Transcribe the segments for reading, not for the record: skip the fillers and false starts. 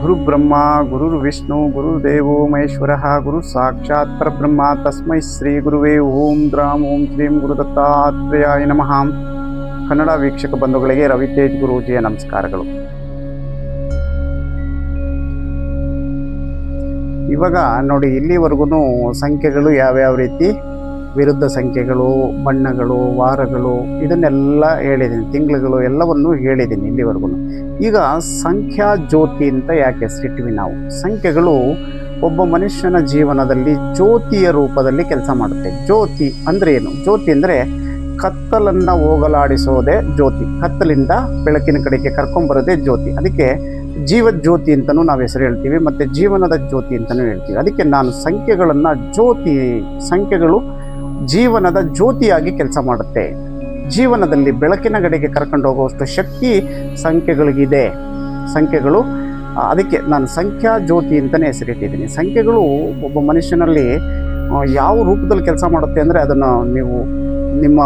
ಗುರುಬ್ರಹ್ಮ ಗುರುರ್ವಿಷ್ಣು ಗುರುದೇವೋ ಮಹೇಶ್ವರಃ ಗುರು ಸಾಕ್ಷಾತ್ ಪರಬ್ರಹ್ಮ ತಸ್ಮೈ ಶ್ರೀ ಗುರುವೇ ಓಂ ದ್ರಾಂ ಓಂ ಶ್ರೀಂ ಗುರುದತ್ತಾತ್ರೇಯಾಯ ನಮಃ. ಕನ್ನಡ ವೀಕ್ಷಕ ಬಂಧುಗಳಿಗೆ ರವಿತೇಜ್ ಗುರೂಜಿಯ ನಮಸ್ಕಾರಗಳು. ಇವಾಗ ನೋಡಿ, ಇಲ್ಲಿವರೆಗೂ ಸಂಖ್ಯೆಗಳು ಯಾವ್ಯಾವ ರೀತಿ, ವಿರುದ್ಧ ಸಂಖ್ಯೆಗಳು, ಬಣ್ಣಗಳು, ವಾರಗಳು, ಇದನ್ನೆಲ್ಲ ಹೇಳಿದ್ದೀನಿ, ತಿಂಗಳುಗಳು ಎಲ್ಲವನ್ನು ಹೇಳಿದ್ದೀನಿ ಇಲ್ಲಿವರೆಗೂ. ಈಗ ಸಂಖ್ಯಾ ಜ್ಯೋತಿ ಅಂತ ಯಾಕೆ ಹೆಸರಿಟ್ವಿ ನಾವು? ಸಂಖ್ಯೆಗಳು ಒಬ್ಬ ಮನುಷ್ಯನ ಜೀವನದಲ್ಲಿ ಜ್ಯೋತಿಯ ರೂಪದಲ್ಲಿ ಕೆಲಸ ಮಾಡುತ್ತೆ. ಜ್ಯೋತಿ ಅಂದರೆ ಏನು? ಜ್ಯೋತಿ ಅಂದರೆ ಕತ್ತಲನ್ನು ಹೋಗಲಾಡಿಸೋದೇ ಜ್ಯೋತಿ, ಕತ್ತಲಿಂದ ಬೆಳಕಿನ ಕಡೆಗೆ ಕರ್ಕೊಂಬರೋದೇ ಜ್ಯೋತಿ. ಅದಕ್ಕೆ ಜೀವದ ಜ್ಯೋತಿ ಅಂತಲೂ ನಾವು ಹೆಸರು ಹೇಳ್ತೀವಿ, ಮತ್ತು ಜೀವನದ ಜ್ಯೋತಿ ಅಂತಲೂ ಹೇಳ್ತೀವಿ. ಅದಕ್ಕೆ ನಾನು ಸಂಖ್ಯೆಗಳನ್ನು ಸಂಖ್ಯೆಗಳು ಜೀವನದ ಜ್ಯೋತಿಯಾಗಿ ಕೆಲಸ ಮಾಡುತ್ತೆ. ಜೀವನದಲ್ಲಿ ಬೆಳಕಿನ ಕಡೆಗೆ ಕರ್ಕೊಂಡು ಹೋಗುವಷ್ಟು ಶಕ್ತಿ ಸಂಖ್ಯೆಗಳಿಗಿದೆ. ಸಂಖ್ಯೆಗಳು, ಅದಕ್ಕೆ ನಾನು ಸಂಖ್ಯಾ ಜ್ಯೋತಿ ಅಂತಲೇ ಹೆಸರಿಟ್ಟಿದ್ದೀನಿ. ಸಂಖ್ಯೆಗಳು ಒಬ್ಬ ಮನುಷ್ಯನಲ್ಲಿ ಯಾವ ರೂಪದಲ್ಲಿ ಕೆಲಸ ಮಾಡುತ್ತೆ ಅಂದರೆ, ಅದನ್ನು ನೀವು ನಿಮ್ಮ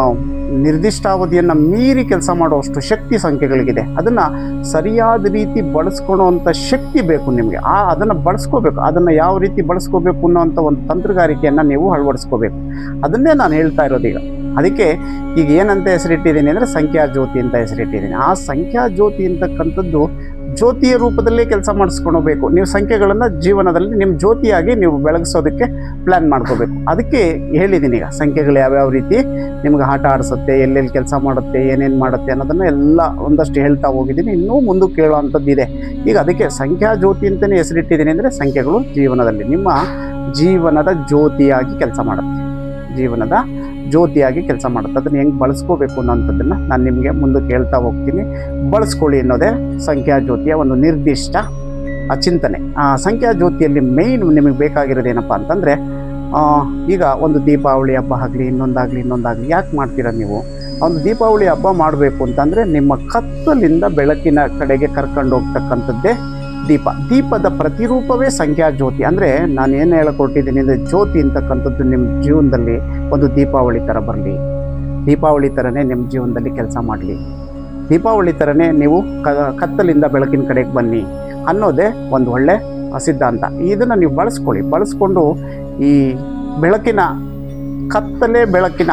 ನಿರ್ದಿಷ್ಟಾವಧಿಯನ್ನು ಮೀರಿ ಕೆಲಸ ಮಾಡುವಷ್ಟು ಶಕ್ತಿ ಸಂಖ್ಯೆಗಳಿಗಿದೆ. ಅದನ್ನು ಸರಿಯಾದ ರೀತಿ ಬಳಸ್ಕೊಳ್ಳೋವಂಥ ಶಕ್ತಿ ಬೇಕು ನಿಮಗೆ. ಅದನ್ನು ಬಳಸ್ಕೋಬೇಕು. ಅದನ್ನು ಯಾವ ರೀತಿ ಬಳಸ್ಕೋಬೇಕು ಅನ್ನೋವಂಥ ಒಂದು ತಂತ್ರಗಾರಿಕೆಯನ್ನು ನೀವು ಅಳವಡಿಸ್ಕೋಬೇಕು. ಅದನ್ನೇ ನಾನು ಹೇಳ್ತಾ ಇರೋದೀಗ. ಅದಕ್ಕೆ ಈಗ ಏನಂತ ಹೆಸರಿಟ್ಟಿದ್ದೀನಿ ಅಂದರೆ ಸಂಖ್ಯಾ ಜ್ಯೋತಿ ಅಂತ ಹೆಸರಿಟ್ಟಿದ್ದೀನಿ. ಆ ಸಂಖ್ಯಾ ಜ್ಯೋತಿ ಅಂತಕ್ಕಂಥದ್ದು ಜ್ಯೋತಿಯ ರೂಪದಲ್ಲೇ ಕೆಲಸ ಮಾಡಿಸ್ಕೊಳ್ಬೇಕು. ನೀವು ಸಂಖ್ಯೆಗಳನ್ನು ಜೀವನದಲ್ಲಿ ನಿಮ್ಮ ಜ್ಯೋತಿಯಾಗಿ ನೀವು ಬೆಳಗಿಸೋದಕ್ಕೆ ಪ್ಲ್ಯಾನ್ ಮಾಡ್ಕೋಬೇಕು. ಅದಕ್ಕೆ ಹೇಳಿದ್ದೀನಿ ಈಗ ಸಂಖ್ಯೆಗಳು ಯಾವ್ಯಾವ ರೀತಿ ನಿಮ್ಗೆ ಆಟ ಆಡಿಸುತ್ತೆ, ಎಲ್ಲೆಲ್ಲಿ ಕೆಲಸ ಮಾಡುತ್ತೆ, ಏನೇನು ಮಾಡುತ್ತೆ ಅನ್ನೋದನ್ನು ಎಲ್ಲ ಒಂದಷ್ಟು ಹೇಳ್ತಾ ಹೋಗಿದ್ದೀನಿ. ಇನ್ನೂ ಮುಂದಕ್ಕೆ ಕೇಳೋವಂಥದ್ದಿದೆ. ಈಗ ಅದಕ್ಕೆ ಸಂಖ್ಯಾ ಜ್ಯೋತಿ ಅಂತಲೇ ಹೆಸರಿಟ್ಟಿದ್ದೀನಿ. ಅಂದರೆ ಸಂಖ್ಯೆಗಳು ಜೀವನದಲ್ಲಿ ನಿಮ್ಮ ಜೀವನದ ಜ್ಯೋತಿಯಾಗಿ ಕೆಲಸ ಮಾಡುತ್ತೆ. ಜೀವನದ ಜ್ಯೋತಿಯಾಗಿ ಕೆಲಸ ಮಾಡುತ್ತೆ. ಅದನ್ನು ಹೆಂಗೆ ಬಳಸ್ಕೋಬೇಕು ಅನ್ನೋಂಥದ್ದನ್ನು ನಾನು ನಿಮಗೆ ಮುಂದಕ್ಕೆ ಹೇಳ್ತಾ ಹೋಗ್ತೀನಿ. ಬಳಸ್ಕೊಳ್ಳಿ ಅನ್ನೋದೇ ಸಂಖ್ಯಾ ಜ್ಯೋತಿಯ ಒಂದು ನಿರ್ದಿಷ್ಟ ಚಿಂತನೆ. ಸಂಖ್ಯಾ ಜ್ಯೋತಿಯಲ್ಲಿ ಮೇಯ್ನ್ ನಿಮಗೆ ಬೇಕಾಗಿರೋದೇನಪ್ಪ ಅಂತಂದರೆ, ಈಗ ಒಂದು ದೀಪಾವಳಿ ಹಬ್ಬ ಆಗಲಿ, ಇನ್ನೊಂದಾಗಲಿ ಯಾಕೆ ಮಾಡ್ತೀರಾ ನೀವು? ಒಂದು ದೀಪಾವಳಿ ಹಬ್ಬ ಮಾಡಬೇಕು ಅಂತಂದರೆ ನಿಮ್ಮ ಕತ್ತಲಿಂದ ಬೆಳಕಿನ ಕಡೆಗೆ ಕರ್ಕೊಂಡು ಹೋಗ್ತಕ್ಕಂಥದ್ದೇ ದೀಪದ ಪ್ರತಿರೂಪವೇ ಸಂಖ್ಯಾ ಜ್ಯೋತಿ. ಅಂದರೆ ನಾನು ಏನು ಹೇಳಿಕೊಟ್ಟಿದ್ದೀನಿ ಅಂದರೆ, ಜ್ಯೋತಿ ಅಂತಕ್ಕಂಥದ್ದು ನಿಮ್ಮ ಜೀವನದಲ್ಲಿ ಒಂದು ದೀಪಾವಳಿ ಥರ ಬರಲಿ, ದೀಪಾವಳಿ ಥರನೇ ನಿಮ್ಮ ಜೀವನದಲ್ಲಿ ಕೆಲಸ ಮಾಡಲಿ, ದೀಪಾವಳಿ ಥರನೇ ನೀವು ಕತ್ತಲಿಂದ ಬೆಳಕಿನ ಕಡೆಗೆ ಬನ್ನಿ ಅನ್ನೋದೇ ಒಂದು ಒಳ್ಳೆ ಸಿದ್ಧಾಂತ. ಇದನ್ನು ನೀವು ಬಳಸ್ಕೊಂಡು ಈ ಬೆಳಕಿನ ಕತ್ತಲೆ ಬೆಳಕಿನ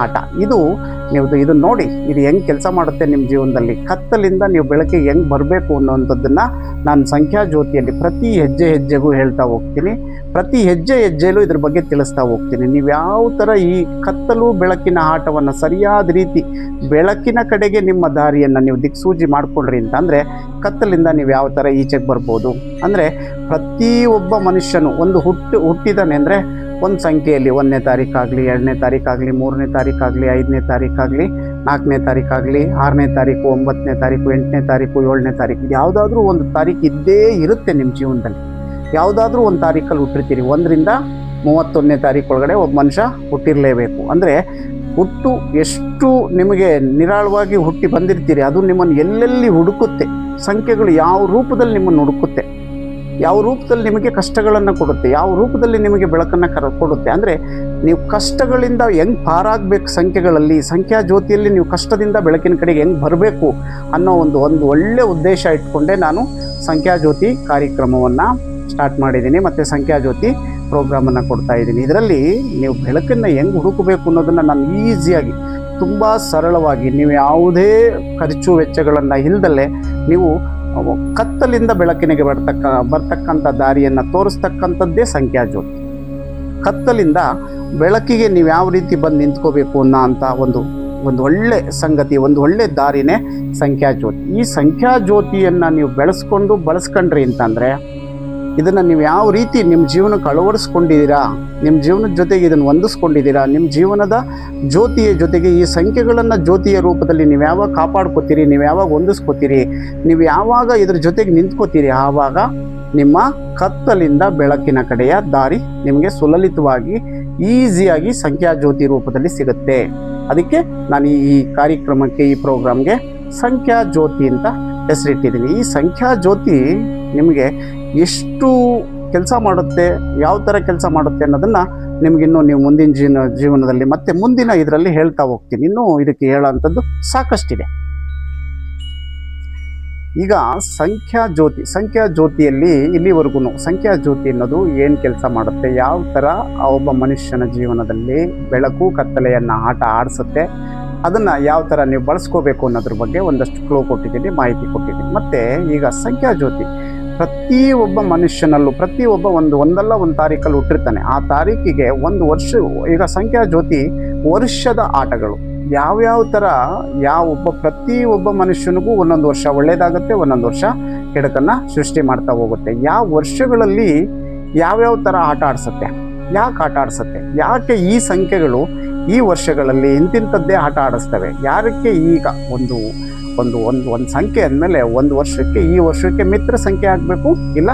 ಆಟ ಇದು ನೋಡಿ, ಇದು ಹೆಂಗೆ ಕೆಲಸ ಮಾಡುತ್ತೆ ನಿಮ್ಮ ಜೀವನದಲ್ಲಿ. ಕತ್ತಲಿಂದ ನೀವು ಬೆಳಕಿಗೆ ಹೆಂಗೆ ಬರಬೇಕು ಅನ್ನೋವಂಥದ್ದನ್ನು ನಾನು ಸಂಖ್ಯಾ ಜ್ಯೋತಿಯಲ್ಲಿ ಪ್ರತಿ ಹೆಜ್ಜೆಗೂ ಹೇಳ್ತಾ ಹೋಗ್ತೀನಿ. ಪ್ರತಿ ಹೆಜ್ಜೆಯಲ್ಲೂ ಇದ್ರ ಬಗ್ಗೆ ತಿಳಿಸ್ತಾ ಹೋಗ್ತೀನಿ. ನೀವು ಯಾವ ಥರ ಈ ಕತ್ತಲು ಬೆಳಕಿನ ಆಟವನ್ನು ಸರಿಯಾದ ರೀತಿ ಬೆಳಕಿನ ಕಡೆಗೆ ನಿಮ್ಮ ದಾರಿಯನ್ನು ನೀವು ದಿಕ್ಸೂಚಿ ಮಾಡಿಕೊಂಡ್ರಿ ಅಂತಂದರೆ, ಕತ್ತಲಿಂದ ನೀವು ಯಾವ ಥರ ಈಚೆಗೆ ಬರ್ಬೋದು. ಅಂದರೆ ಪ್ರತಿಯೊಬ್ಬ ಮನುಷ್ಯನು ಹುಟ್ಟಿದಾನೆ ಅಂದರೆ ಒಂದು ಸಂಖ್ಯೆಯಲ್ಲಿ 1ನೇ ತಾರೀಕಾಗಲಿ, 2ನೇ ತಾರೀಕಾಗಲಿ, 3ನೇ ತಾರೀಕಾಗಲಿ, 5ನೇ ತಾರೀಕಾಗಲಿ, 4ನೇ ತಾರೀಕಾಗಲಿ, 6ನೇ ತಾರೀಕು, 9ನೇ ತಾರೀಕು, 8ನೇ ತಾರೀಕು, 7ನೇ ತಾರೀಕು, ಯಾವುದಾದ್ರೂ ಒಂದು ತಾರೀಕು ಇದ್ದೇ ಇರುತ್ತೆ ನಿಮ್ಮ ಜೀವನದಲ್ಲಿ. ಯಾವುದಾದ್ರೂ ಒಂದು ತಾರೀಕಲ್ಲಿ ಹುಟ್ಟಿರ್ತೀರಿ. 1ರಿಂದ 31ನೇ ತಾರೀಕು ಒಳಗಡೆ ಒಬ್ಬ ಮನುಷ್ಯ ಹುಟ್ಟಿರಲೇಬೇಕು. ಅಂದರೆ ಹುಟ್ಟು ಎಷ್ಟು ನಿಮಗೆ ನಿರಾಳವಾಗಿ ಹುಟ್ಟಿ ಬಂದಿರ್ತೀರಿ, ಅದು ನಿಮ್ಮನ್ನು ಎಲ್ಲೆಲ್ಲಿ ಹುಡುಕುತ್ತೆ. ಸಂಖ್ಯೆಗಳು ಯಾವ ರೂಪದಲ್ಲಿ ನಿಮ್ಮನ್ನು ಹುಡುಕುತ್ತೆ, ಯಾವ ರೂಪದಲ್ಲಿ ನಿಮಗೆ ಕಷ್ಟಗಳನ್ನು ಕೊಡುತ್ತೆ, ಯಾವ ರೂಪದಲ್ಲಿ ನಿಮಗೆ ಬೆಳಕನ್ನು ಕೊಡುತ್ತೆ. ಅಂದರೆ ನೀವು ಕಷ್ಟಗಳಿಂದ ಹೆಂಗೆ ಪಾರಾಗಬೇಕು, ಸಂಖ್ಯಾ ಜ್ಯೋತಿಯಲ್ಲಿ ನೀವು ಕಷ್ಟದಿಂದ ಬೆಳಕಿನ ಕಡೆಗೆ ಹೆಂಗೆ ಬರಬೇಕು ಅನ್ನೋ ಒಂದು ಒಳ್ಳೆಯ ಉದ್ದೇಶ ಇಟ್ಕೊಂಡೇ ನಾನು ಸಂಖ್ಯಾ ಜ್ಯೋತಿ ಕಾರ್ಯಕ್ರಮವನ್ನು ಸ್ಟಾರ್ಟ್ ಮಾಡಿದ್ದೀನಿ, ಮತ್ತು ಸಂಖ್ಯಾ ಜ್ಯೋತಿ ಪ್ರೋಗ್ರಾಮನ್ನು ಕೊಡ್ತಾ ಇದ್ದೀನಿ. ಇದರಲ್ಲಿ ನೀವು ಬೆಳಕನ್ನು ಹೆಂಗೆ ಹುಡುಕಬೇಕು ಅನ್ನೋದನ್ನು ನಾನು ಈಸಿಯಾಗಿ, ತುಂಬ ಸರಳವಾಗಿ, ನೀವು ಯಾವುದೇ ಖರ್ಚು ವೆಚ್ಚಗಳನ್ನು ಇಲ್ಲದಲ್ಲೇ ನೀವು ಕತ್ತಲಿಂದ ಬೆಳಕಿನಿಗೆ ಬರ್ತಕ್ಕಂಥ ದಾರಿಯನ್ನು ತೋರಿಸ್ತಕ್ಕಂಥದ್ದೇ ಸಂಖ್ಯಾ ಜ್ಯೋತಿ. ಕತ್ತಲಿಂದ ಬೆಳಕಿಗೆ ನೀವು ಯಾವ ರೀತಿ ಬಂದು ನಿಂತ್ಕೋಬೇಕು ಅನ್ನೋ ಅಂಥ ಒಂದು ಒಳ್ಳೆ ಸಂಗತಿ, ಒಂದು ಒಳ್ಳೆ ದಾರಿನೇ ಸಂಖ್ಯಾ ಜ್ಯೋತಿ. ಈ ಸಂಖ್ಯಾ ಜ್ಯೋತಿಯನ್ನು ನೀವು ಬಳಸ್ಕೊಂಡ್ರಿ ಅಂತಂದರೆ, ಇದನ್ನು ನೀವು ಯಾವ ರೀತಿ ನಿಮ್ಮ ಜೀವನಕ್ಕೆ ಅಳವಡಿಸ್ಕೊಂಡಿದ್ದೀರಾ, ನಿಮ್ಮ ಜೀವನದ ಜೊತೆಗೆ ಇದನ್ನು ಹೊಂದಿಸ್ಕೊಂಡಿದ್ದೀರಾ, ನಿಮ್ಮ ಜೀವನದ ಜ್ಯೋತಿಯ ಜೊತೆಗೆ ಈ ಸಂಖ್ಯೆಗಳನ್ನು ಜ್ಯೋತಿಯ ರೂಪದಲ್ಲಿ ನೀವು ಯಾವಾಗ ಕಾಪಾಡ್ಕೋತೀರಿ, ನೀವು ಯಾವಾಗ ಹೊಂದಿಸ್ಕೋತೀರಿ, ನೀವು ಯಾವಾಗ ಇದ್ರ ಜೊತೆಗೆ ನಿಂತ್ಕೋತೀರಿ, ಆವಾಗ ನಿಮ್ಮ ಕತ್ತಲಿಂದ ಬೆಳಕಿನ ಕಡೆಯ ದಾರಿ ನಿಮಗೆ ಸುಲಲಿತವಾಗಿ ಈಸಿಯಾಗಿ ಸಂಖ್ಯಾ ಜ್ಯೋತಿ ರೂಪದಲ್ಲಿ ಸಿಗುತ್ತೆ. ಅದಕ್ಕೆ ನಾನು ಈ ಕಾರ್ಯಕ್ರಮಕ್ಕೆ, ಈ ಪ್ರೋಗ್ರಾಮ್ಗೆ ಸಂಖ್ಯಾ ಜ್ಯೋತಿ ಅಂತ ಹೆಸರಿಟ್ಟಿದ್ದೀನಿ. ಈ ಸಂಖ್ಯಾ ಜ್ಯೋತಿ ನಿಮಗೆ ಎಷ್ಟು ಕೆಲಸ ಮಾಡುತ್ತೆ, ಯಾವ ಥರ ಕೆಲಸ ಮಾಡುತ್ತೆ ಅನ್ನೋದನ್ನು ನಿಮಗಿನ್ನೂ ನೀವು ಮುಂದಿನ ಜೀವನದಲ್ಲಿ ಮತ್ತು ಮುಂದಿನ ಇದರಲ್ಲಿ ಹೇಳ್ತಾ ಹೋಗ್ತೀನಿ. ಇನ್ನೂ ಇದಕ್ಕೆ ಹೇಳೋವಂಥದ್ದು ಸಾಕಷ್ಟಿದೆ. ಈಗ ಸಂಖ್ಯಾ ಜ್ಯೋತಿಯಲ್ಲಿ ಇಲ್ಲಿವರೆಗೂ ಸಂಖ್ಯಾ ಜ್ಯೋತಿ ಅನ್ನೋದು ಏನು ಕೆಲಸ ಮಾಡುತ್ತೆ, ಯಾವ ಥರ ಆ ಒಬ್ಬ ಮನುಷ್ಯನ ಜೀವನದಲ್ಲಿ ಬೆಳಕು ಕತ್ತಲೆಯನ್ನು ಆಟ ಆಡಿಸುತ್ತೆ, ಅದನ್ನು ಯಾವ ಥರ ನೀವು ಬಳಸ್ಕೋಬೇಕು ಅನ್ನೋದ್ರ ಬಗ್ಗೆ ಒಂದಷ್ಟು ಕ್ಲೂ ಕೊಟ್ಟಿದ್ದೀನಿ, ಮಾಹಿತಿ ಕೊಟ್ಟಿದ್ದೀನಿ. ಮತ್ತು ಈಗ ಸಂಖ್ಯಾ ಜ್ಯೋತಿ ಪ್ರತಿಯೊಬ್ಬ ಮನುಷ್ಯನಲ್ಲೂ ಒಂದಲ್ಲ ಒಂದು ತಾರೀಕಲ್ಲಿ ಹುಟ್ಟಿರ್ತಾನೆ. ಆ ತಾರೀಕಿಗೆ ಒಂದು ವರ್ಷ, ಈಗ ಸಂಖ್ಯಾ ಜ್ಯೋತಿ ವರ್ಷದ ಆಟಗಳು ಯಾವ್ಯಾವ ಥರ ಪ್ರತಿಯೊಬ್ಬ ಮನುಷ್ಯನಿಗೂ ಒಂದೊಂದು ವರ್ಷ ಒಳ್ಳೆಯದಾಗುತ್ತೆ, ಒಂದೊಂದು ವರ್ಷ ಕೆಡಕನ್ನು ಸೃಷ್ಟಿ ಮಾಡ್ತಾ ಹೋಗುತ್ತೆ. ಯಾವ ವರ್ಷಗಳಲ್ಲಿ ಯಾವ್ಯಾವ ಥರ ಆಟ ಆಡಿಸುತ್ತೆ, ಯಾಕೆ ಆಟ ಆಡಿಸುತ್ತೆ, ಯಾಕೆ ಈ ಸಂಖ್ಯೆಗಳು ಈ ವರ್ಷಗಳಲ್ಲಿ ಇಂತಿಂಥದ್ದೇ ಆಟ ಆಡಿಸ್ತವೆ, ಯಾರಕ್ಕೆ ಈಗ ಒಂದು ಸಂಖ್ಯೆ ಅಂದಮೇಲೆ ಒಂದು ವರ್ಷಕ್ಕೆ ಈ ವರ್ಷಕ್ಕೆ ಮಿತ್ರ ಸಂಖ್ಯೆ ಆಗಬೇಕು, ಇಲ್ಲ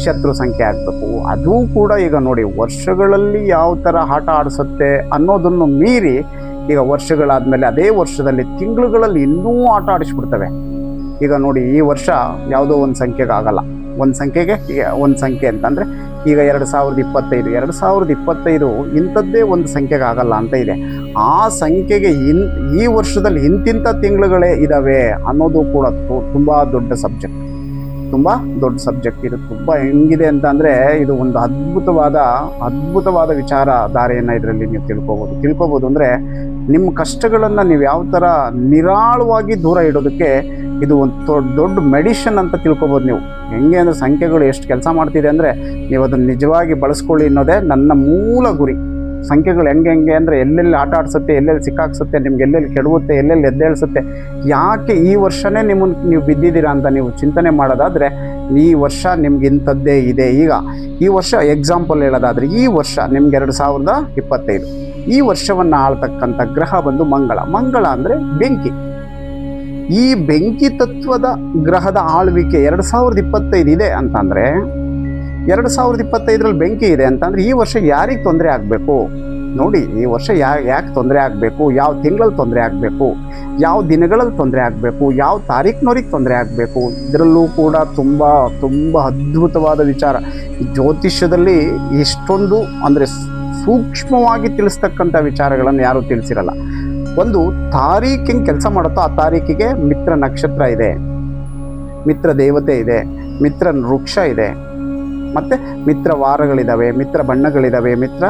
ಶತ್ರು ಸಂಖ್ಯೆ ಆಗಬೇಕು. ಅದು ಕೂಡ ಈಗ ನೋಡಿ ವರ್ಷಗಳಲ್ಲಿ ಯಾವ ಥರ ಆಟ ಆಡಿಸುತ್ತೆ ಅನ್ನೋದನ್ನು ಮೀರಿ ಈಗ ವರ್ಷಗಳಾದಮೇಲೆ ಅದೇ ವರ್ಷದಲ್ಲಿ ತಿಂಗಳುಗಳಲ್ಲಿ ಇನ್ನೂ ಆಟ ಆಡಿಸ್ಬಿಡ್ತವೆ. ಈಗ ನೋಡಿ ಈ ವರ್ಷ ಯಾವುದೋ ಒಂದು ಸಂಖ್ಯೆಗೆ ಆಗಲ್ಲ, ಒಂದು ಸಂಖ್ಯೆ ಅಂತಂದರೆ ಈಗ 2025 ಇಂಥದ್ದೇ ಒಂದು ಸಂಖ್ಯೆಗೆ ಆಗಲ್ಲ ಅಂತ ಇದೆ. ಆ ಸಂಖ್ಯೆಗೆ ಈ ವರ್ಷದಲ್ಲಿ ಇಂತಿಂಥ ತಿಂಗಳುಗಳೇ ಇದ್ದಾವೆ ಅನ್ನೋದು ಕೂಡ ತುಂಬ ದೊಡ್ಡ ಸಬ್ಜೆಕ್ಟ್ ಇದು. ತುಂಬ ಹೆಂಗಿದೆ ಅಂತ ಅಂದರೆ ಇದು ಒಂದು ಅದ್ಭುತವಾದ ವಿಚಾರಧಾರೆಯನ್ನು ಇದರಲ್ಲಿ ನೀವು ತಿಳ್ಕೊಬೋದು. ಅಂದರೆ ನಿಮ್ಮ ಕಷ್ಟಗಳನ್ನು ನೀವು ಯಾವ ಥರ ನಿರಾಳವಾಗಿ ದೂರ ಇಡೋದಕ್ಕೆ ಇದು ಒಂದು ದೊಡ್ಡ ಮೆಡಿಷನ್ ಅಂತ ತಿಳ್ಕೊಬೋದು ನೀವು. ಹೆಂಗೆ ಅಂದರೆ ಸಂಖ್ಯೆಗಳು ಎಷ್ಟು ಕೆಲಸ ಮಾಡ್ತಿದೆ ಅಂದರೆ ನೀವು ಅದನ್ನು ನಿಜವಾಗಿ ಬಳಸ್ಕೊಳ್ಳಿ ಅನ್ನೋದೇ ನನ್ನ ಮೂಲ ಗುರಿ. ಸಂಖ್ಯೆಗಳು ಹೆಂಗೆ ಅಂದರೆ ಎಲ್ಲೆಲ್ಲಿ ಆಟ ಆಡಿಸುತ್ತೆ, ಎಲ್ಲೆಲ್ಲಿ ಸಿಕ್ಕಾಕ್ಸುತ್ತೆ, ನಿಮ್ಗೆ ಎಲ್ಲೆಲ್ಲಿ ಕೆಡವುತ್ತೆ, ಎಲ್ಲೆಲ್ಲಿ ಎದ್ದೇಳಿಸುತ್ತೆ, ಯಾಕೆ ಈ ವರ್ಷವೇ ನೀವು ಬಿದ್ದಿದ್ದೀರಾ ಅಂತ ನೀವು ಚಿಂತನೆ ಮಾಡೋದಾದರೆ ಈ ವರ್ಷ ನಿಮ್ಗೆ ಇಂಥದ್ದೇ ಇದೆ. ಈಗ ಈ ವರ್ಷ ಎಕ್ಸಾಂಪಲ್ ಹೇಳೋದಾದರೆ ಈ ವರ್ಷ ನಿಮ್ಗೆ 2025 ಈ ವರ್ಷವನ್ನು ಆಳ್ತಕ್ಕಂಥ ಗ್ರಹ ಬಂದು ಮಂಗಳ ಅಂದರೆ ಬೆಂಕಿ. ಈ ಬೆಂಕಿ ತತ್ವದ ಗ್ರಹದ ಆಳ್ವಿಕೆ 2025 ಇದೆ ಅಂತಂದರೆ 2025ರಲ್ಲಿ ಬೆಂಕಿ ಇದೆ ಅಂತಂದರೆ ಈ ವರ್ಷ ಯಾರಿಗೆ ತೊಂದರೆ ಆಗಬೇಕು ನೋಡಿ. ಈ ವರ್ಷ ಯಾಕೆ ತೊಂದರೆ ಆಗಬೇಕು, ಯಾವ ತಿಂಗಳಲ್ಲಿ ತೊಂದರೆ ಆಗಬೇಕು, ಯಾವ ದಿನಗಳಲ್ಲಿ ತೊಂದರೆ ಆಗಬೇಕು, ಯಾವ ತಾರೀಕಿನವ್ರಿಗೆ ತೊಂದರೆ ಆಗಬೇಕು, ಇದರಲ್ಲೂ ಕೂಡ ತುಂಬ ಅದ್ಭುತವಾದ ವಿಚಾರ. ಈ ಜ್ಯೋತಿಷ್ಯದಲ್ಲಿ ಇಷ್ಟೊಂದು ಅಂದರೆ ಸೂಕ್ಷ್ಮವಾಗಿ ತಿಳಿಸ್ತಕ್ಕಂಥ ವಿಚಾರಗಳನ್ನು ಯಾರೂ ತಿಳಿಸಿರಲ್ಲ. ಒಂದು ತಾರೀಕು ಹೆಂಗೆ ಕೆಲಸ ಮಾಡುತ್ತೋ ಆ ತಾರೀಕಿಗೆ ಮಿತ್ರ ನಕ್ಷತ್ರ ಇದೆ, ಮಿತ್ರ ದೇವತೆ ಇದೆ, ಮಿತ್ರ ವೃಕ್ಷ ಇದೆ, ಮತ್ತು ಮಿತ್ರ ವಾರಗಳಿದ್ದಾವೆ, ಮಿತ್ರ ಬಣ್ಣಗಳಿದ್ದಾವೆ, ಮಿತ್ರ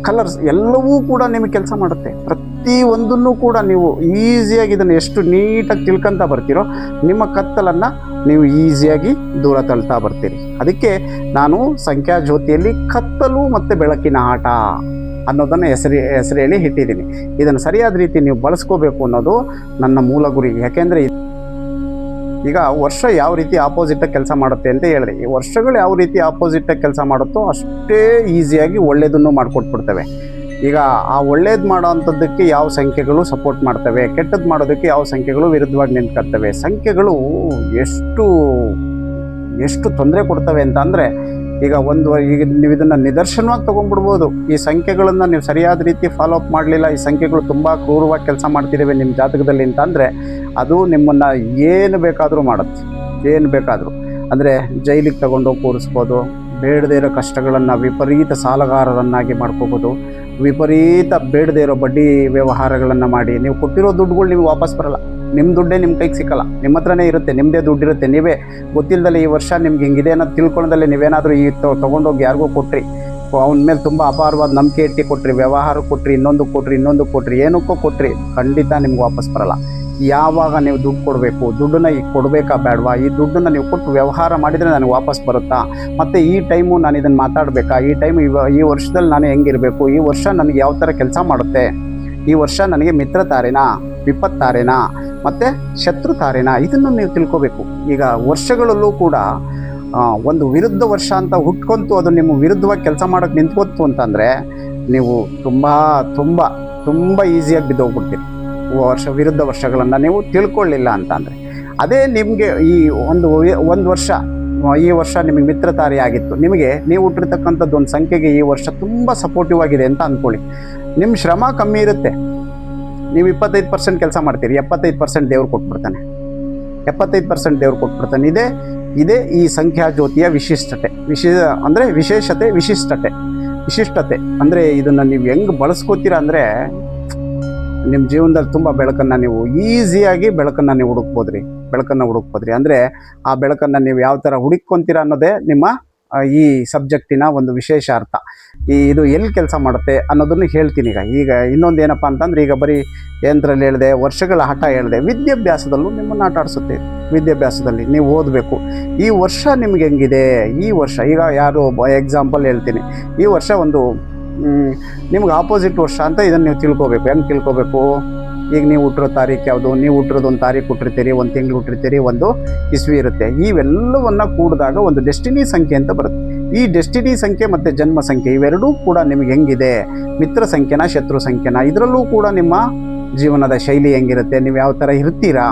ಕಲರ್ಸ್ ಎಲ್ಲವೂ ಕೂಡ ನಿಮಗೆ ಕೆಲಸ ಮಾಡುತ್ತೆ. ಪ್ರತಿಯೊಂದನ್ನು ಕೂಡ ನೀವು ಈಸಿಯಾಗಿ ಇದನ್ನು ಎಷ್ಟು ನೀಟಾಗಿ ತಿಳ್ಕೊತ ಬರ್ತೀರೋ ನಿಮ್ಮ ಕತ್ತಲನ್ನು ನೀವು ಈಸಿಯಾಗಿ ದೂರ ತಳ್ತಾ ಬರ್ತೀರಿ. ಅದಕ್ಕೆ ನಾನು ಸಂಖ್ಯಾ ಜ್ಯೋತಿಯಲ್ಲಿ ಕತ್ತಲು ಮತ್ತು ಬೆಳಕಿನ ಆಟ ಅನ್ನೋದನ್ನು ಹೆಸರು ಹೇಳಿ ಇಟ್ಟಿದ್ದೀನಿ. ಇದನ್ನು ಸರಿಯಾದ ರೀತಿ ನೀವು ಬಳಸ್ಕೋಬೇಕು ಅನ್ನೋದು ನನ್ನ ಮೂಲ ಗುರಿ. ಯಾಕೆಂದರೆ ಈಗ ವರ್ಷ ಯಾವ ರೀತಿ ಆಪೋಸಿಟಾಗಿ ಕೆಲಸ ಮಾಡುತ್ತೆ ಅಂತ ಹೇಳಿದೆ. ಈ ವರ್ಷಗಳು ಯಾವ ರೀತಿ ಆಪೋಸಿಟಾಗಿ ಕೆಲಸ ಮಾಡುತ್ತೋ ಅಷ್ಟೇ ಈಸಿಯಾಗಿ ಒಳ್ಳೆಯದನ್ನು ಮಾಡಿಕೊಟ್ಬಿಡ್ತವೆ. ಈಗ ಆ ಒಳ್ಳೇದು ಮಾಡೋ ಅಂಥದ್ದಕ್ಕೆ ಯಾವ ಸಂಖ್ಯೆಗಳು ಸಪೋರ್ಟ್ ಮಾಡ್ತವೆ, ಕೆಟ್ಟದ್ದು ಮಾಡೋದಕ್ಕೆ ಯಾವ ಸಂಖ್ಯೆಗಳು ವಿರುದ್ಧವಾಗಿ ನಿಂತ್ಕೊಳ್ತವೆ. ಸಂಖ್ಯೆಗಳು ಎಷ್ಟು ತೊಂದರೆ ಕೊಡ್ತವೆ ಅಂತ ಅಂದರೆ ಈಗ ನೀವು ಇದನ್ನು ನಿದರ್ಶನವಾಗಿ ತೊಗೊಂಡ್ಬಿಡ್ಬೋದು. ಈ ಸಂಖ್ಯೆಗಳನ್ನು ನೀವು ಸರಿಯಾದ ರೀತಿ ಫಾಲೋ ಅಪ್ ಮಾಡಲಿಲ್ಲ, ಈ ಸಂಖ್ಯೆಗಳು ತುಂಬ ಕ್ರೂರವಾಗಿ ಕೆಲಸ ಮಾಡ್ತಿದ್ದಾವೆ ನಿಮ್ಮ ಜಾತಕದಲ್ಲಿ ಅಂತಂದರೆ ಅದು ನಿಮ್ಮನ್ನು ಏನು ಬೇಕಾದರೂ ಮಾಡುತ್ತೆ. ಅಂದರೆ ಜೈಲಿಗೆ ತಗೊಂಡೋಗಿ ಕೂರಿಸ್ಬೋದು, ಬೇಡದೇ ಇರೋ ಕಷ್ಟಗಳನ್ನು ವಿಪರೀತ ಸಾಲಗಾರರನ್ನಾಗಿ ಮಾಡ್ಕೋಬೋದು, ವಿಪರೀತ ಬೇಡದೇ ಇರೋ ಬಡ್ಡಿ ವ್ಯವಹಾರಗಳನ್ನು ಮಾಡಿ ನೀವು ಕೊಟ್ಟಿರೋ ದುಡ್ಡುಗಳು ನಿಮಗೆ ವಾಪಸ್ ಬರಲ್ಲ. ನಿಮ್ಮ ದುಡ್ಡೇ ನಿಮ್ಮ ಕೈಗೆ ಸಿಕ್ಕಲ್ಲ, ನಿಮ್ಮ ಹತ್ರನೇ ಇರುತ್ತೆ, ನಿಮ್ಮದೇ ದುಡ್ಡಿರುತ್ತೆ. ನೀವೇ ಗೊತ್ತಿಲ್ಲದಲ್ಲೇ ಈ ವರ್ಷ ನಿಮ್ಗೆ ಹಿಂಗಿದೆ ಅನ್ನೋದು ತಿಳ್ಕೊಳ್ಳೋದಲ್ಲೇ ನೀವೇನಾದರೂ ಈ ತೊಗೊಂಡೋಗಿ ಯಾರಿಗೋ ಕೊಟ್ರಿ, ಅವನ ಮೇಲೆ ತುಂಬ ಅಪಾರವಾದ ನಂಬಿಕೆ ಇಟ್ಟು ಕೊಟ್ರಿ, ವ್ಯವಹಾರ ಕೊಟ್ರಿ, ಇನ್ನೊಂದು ಕೊಟ್ರಿ, ಏನಕ್ಕೋ ಕೊಟ್ರಿ, ಖಂಡಿತ ನಿಮ್ಗೆ ವಾಪಸ್ ಬರಲ್ಲ. ಯಾವಾಗ ನೀವು ದುಡ್ಡು ಕೊಡಬೇಕು, ದುಡ್ಡನ್ನ ಈಗ ಕೊಡಬೇಕಾ ಬೇಡವಾ, ಈ ದುಡ್ಡನ್ನು ನೀವು ಕೊಟ್ಟು ವ್ಯವಹಾರ ಮಾಡಿದರೆ ನನಗೆ ವಾಪಸ್ ಬರುತ್ತಾ, ಮತ್ತು ಈ ಟೈಮು ನಾನು ಇದನ್ನು ಮಾತಾಡಬೇಕಾ, ಈ ಟೈಮು ಈ ವರ್ಷದಲ್ಲಿ ನಾನು ಹೆಂಗಿರಬೇಕು, ಈ ವರ್ಷ ನನಗೆ ಯಾವ ಥರ ಕೆಲಸ ಮಾಡುತ್ತೆ, ಈ ವರ್ಷ ನನಗೆ ಮಿತ್ರ ತಾರೇನಾ, ವಿಪತ್ತು ತಾರೇನಾ, ಮತ್ತು ಶತ್ರು ತಾರೇನಾ, ಇದನ್ನು ನೀವು ತಿಳ್ಕೋಬೇಕು. ಈಗ ವರ್ಷಗಳಲ್ಲೂ ಕೂಡ ಒಂದು ವಿರುದ್ಧ ವರ್ಷ ಅಂತ ಹುಟ್ಕೊಂತು ಅದು ನಿಮ್ಮ ವಿರುದ್ಧವಾಗಿ ಕೆಲಸ ಮಾಡೋಕ್ಕೆ ನಿಂತ್ಕೊತು ಅಂತಂದರೆ ನೀವು ತುಂಬ ಈಸಿಯಾಗಿ ಬಿದ್ದೋಗ್ಬಿಡ್ತೀರಿ. ವಿರುದ್ಧ ವರ್ಷಗಳನ್ನು ನೀವು ತಿಳ್ಕೊಳ್ಳಿಲ್ಲ ಅಂತಂದರೆ. ಅದೇ ನಿಮಗೆ ಈ ಒಂದು ವರ್ಷ, ಈ ವರ್ಷ ನಿಮಗೆ ಮಿತ್ರತಾರಿ ಆಗಿತ್ತು, ನೀವು ಹುಟ್ಟಿರ್ತಕ್ಕಂಥದ್ದು ಒಂದು ಸಂಖ್ಯೆಗೆ ಈ ವರ್ಷ ತುಂಬ ಸಪೋರ್ಟಿವ್ ಆಗಿದೆ ಅಂತ ಅಂದ್ಕೊಳ್ಳಿ. ನಿಮ್ಮ ಶ್ರಮ ಕಮ್ಮಿ ಇರುತ್ತೆ, ನೀವು 25% ಕೆಲಸ ಮಾಡ್ತೀರಿ, 75% ದೇವ್ರು ಕೊಟ್ಬಿಡ್ತಾನೆ. 75% ದೇವ್ರು ಕೊಟ್ಬಿಡ್ತಾನೆ. ಇದೇ ಈ ಸಂಖ್ಯಾ ಜ್ಯೋತಿಯ ವಿಶಿಷ್ಟತೆ ಅಂದರೆ ಇದನ್ನು ನೀವು ಹೆಂಗೆ ಬಳಸ್ಕೋತೀರಾ ಅಂದರೆ ನಿಮ್ಮ ಜೀವನದಲ್ಲಿ ತುಂಬ ಬೆಳಕನ್ನು ನೀವು ಈಸಿಯಾಗಿ ಬೆಳಕನ್ನು ನೀವು ಹುಡುಕ್ಬೋದ್ರಿ. ಅಂದರೆ ಆ ಬೆಳಕನ್ನು ನೀವು ಯಾವ ಥರ ಹುಡುಕೊಂತೀರ ಅನ್ನೋದೇ ನಿಮ್ಮ ಈ ಸಬ್ಜೆಕ್ಟಿನ ಒಂದು ವಿಶೇಷ ಅರ್ಥ. ಇದು ಎಲ್ಲಿ ಕೆಲಸ ಮಾಡುತ್ತೆ ಅನ್ನೋದನ್ನು ಹೇಳ್ತೀನಿ. ಈಗ ಇನ್ನೊಂದು ಏನಪ್ಪ ಅಂತಂದರೆ, ಈಗ ಬರೀ ಏನರಲ್ಲಿ ಹೇಳಿದೆ, ವರ್ಷಗಳ ಹಠ ಹೇಳಿದೆ, ವಿದ್ಯಾಭ್ಯಾಸದಲ್ಲೂ ನಿಮ್ಮನ್ನು ಆಟ ಆಡಿಸುತ್ತೆ. ವಿದ್ಯಾಭ್ಯಾಸದಲ್ಲಿ ನೀವು ಓದಬೇಕು. ಈ ವರ್ಷ ನಿಮ್ಗೆ ಹೆಂಗಿದೆ, ಈ ವರ್ಷ ಈಗ ಯಾರು ಎಕ್ಸಾಂಪಲ್ ಹೇಳ್ತೀನಿ, ಈ ವರ್ಷ ಒಂದು ನಿಮ್ಗೆ ಆಪೋಸಿಟ್ ವರ್ಷ ಅಂತ ಇದನ್ನು ನೀವು ತಿಳ್ಕೊಬೇಕು. ಹೆಂಗೆ ತಿಳ್ಕೊಬೇಕು? ಈಗ ನೀವು ಹುಟ್ಟಿರೋ ತಾರೀಕು ಯಾವುದು, ನೀವು ಹುಟ್ಟಿರೋದು ಒಂದು ತಾರೀಕು ಹುಟ್ಟಿರ್ತೀರಿ, ಒಂದು ತಿಂಗಳು ಹುಟ್ಟಿರ್ತೀರಿ, ಒಂದು ಇಸ್ವಿ ಇರುತ್ತೆ. ಇವೆಲ್ಲವನ್ನು ಕೂಡಿದಾಗ ಒಂದು ಡೆಸ್ಟಿನಿ ಸಂಖ್ಯೆ ಅಂತ ಬರುತ್ತೆ. ಈ ಡೆಸ್ಟಿನಿ ಸಂಖ್ಯೆ ಮತ್ತು ಜನ್ಮ ಸಂಖ್ಯೆ ಇವೆರಡೂ ಕೂಡ ನಿಮಗೆ ಹೆಂಗಿದೆ, ಮಿತ್ರ ಸಂಖ್ಯೆನ ಶತ್ರು ಸಂಖ್ಯೆನ, ಇದರಲ್ಲೂ ಕೂಡ ನಿಮ್ಮ ಜೀವನದ ಶೈಲಿ ಹೆಂಗಿರುತ್ತೆ, ನೀವು ಯಾವ ಥರ ಇರ್ತೀರಾ,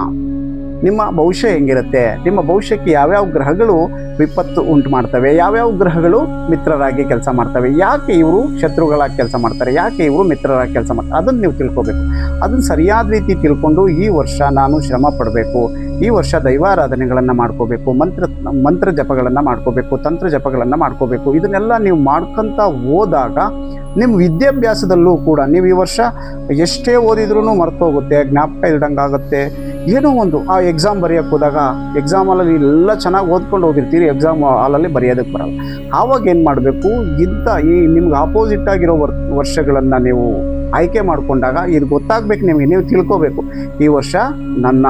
ನಿಮ್ಮ ಭವಿಷ್ಯ ಹೆಂಗಿರುತ್ತೆ, ನಿಮ್ಮ ಭವಿಷ್ಯಕ್ಕೆ ಯಾವ್ಯಾವ ಗ್ರಹಗಳು ವಿಪತ್ತು ಉಂಟು ಮಾಡ್ತವೆ, ಯಾವ್ಯಾವ ಗ್ರಹಗಳು ಮಿತ್ರರಾಗಿ ಕೆಲಸ ಮಾಡ್ತವೆ, ಯಾಕೆ ಇವರು ಶತ್ರುಗಳಾಗಿ ಕೆಲಸ ಮಾಡ್ತಾರೆ, ಯಾಕೆ ಇವರು ಮಿತ್ರರಾಗಿ ಕೆಲಸ ಮಾಡ್ತಾರೆ, ಅದನ್ನು ನೀವು ತಿಳ್ಕೊಬೇಕು. ಅದನ್ನು ಸರಿಯಾದ ರೀತಿ ತಿಳ್ಕೊಂಡು ಈ ವರ್ಷ ನಾನು ಶ್ರಮ ಪಡಬೇಕು, ಈ ವರ್ಷ ದೈವಾರಾಧನೆಗಳನ್ನು ಮಾಡ್ಕೋಬೇಕು, ಮಂತ್ರ ಜಪಗಳನ್ನು ಮಾಡ್ಕೋಬೇಕು, ತಂತ್ರ ಜಪಗಳನ್ನು ಮಾಡ್ಕೋಬೇಕು. ಇದನ್ನೆಲ್ಲ ನೀವು ಮಾಡ್ಕೊತ ಹೋದಾಗ ನಿಮ್ಮ ವಿದ್ಯಾಭ್ಯಾಸದಲ್ಲೂ ಕೂಡ ನೀವು ಈ ವರ್ಷ ಎಷ್ಟೇ ಓದಿದ್ರೂ ಮರ್ತೋಗುತ್ತೆ, ಜ್ಞಾಪಕ ಇಲ್ದಂಗಾಗುತ್ತೆ. ಏನೋ ಒಂದು ಆ ಎಕ್ಸಾಮ್ ಬರೆಯೋಕ್ಕೆ ಹೋದಾಗ ಎಕ್ಸಾಮಲ್ಲಿ ಎಲ್ಲ ಚೆನ್ನಾಗಿ ಓದ್ಕೊಂಡು ಹೋಗಿರ್ತೀರಿ, ಎಕ್ಸಾಮ್ ಹಾಲಲ್ಲಿ ಬರೆಯೋದಕ್ಕೆ ಬರಲ್ಲ. ಆವಾಗ ಏನು ಮಾಡಬೇಕು, ಈ ನಿಮ್ಗೆ ಆಪೋಸಿಟ್ ಆಗಿರೋ ವರ್ಷಗಳನ್ನು ನೀವು ಆಯ್ಕೆ ಮಾಡಿಕೊಂಡಾಗ ಇದು ಗೊತ್ತಾಗಬೇಕು ನಿಮಗೆ. ನೀವು ತಿಳ್ಕೋಬೇಕು, ಈ ವರ್ಷ ನನ್ನ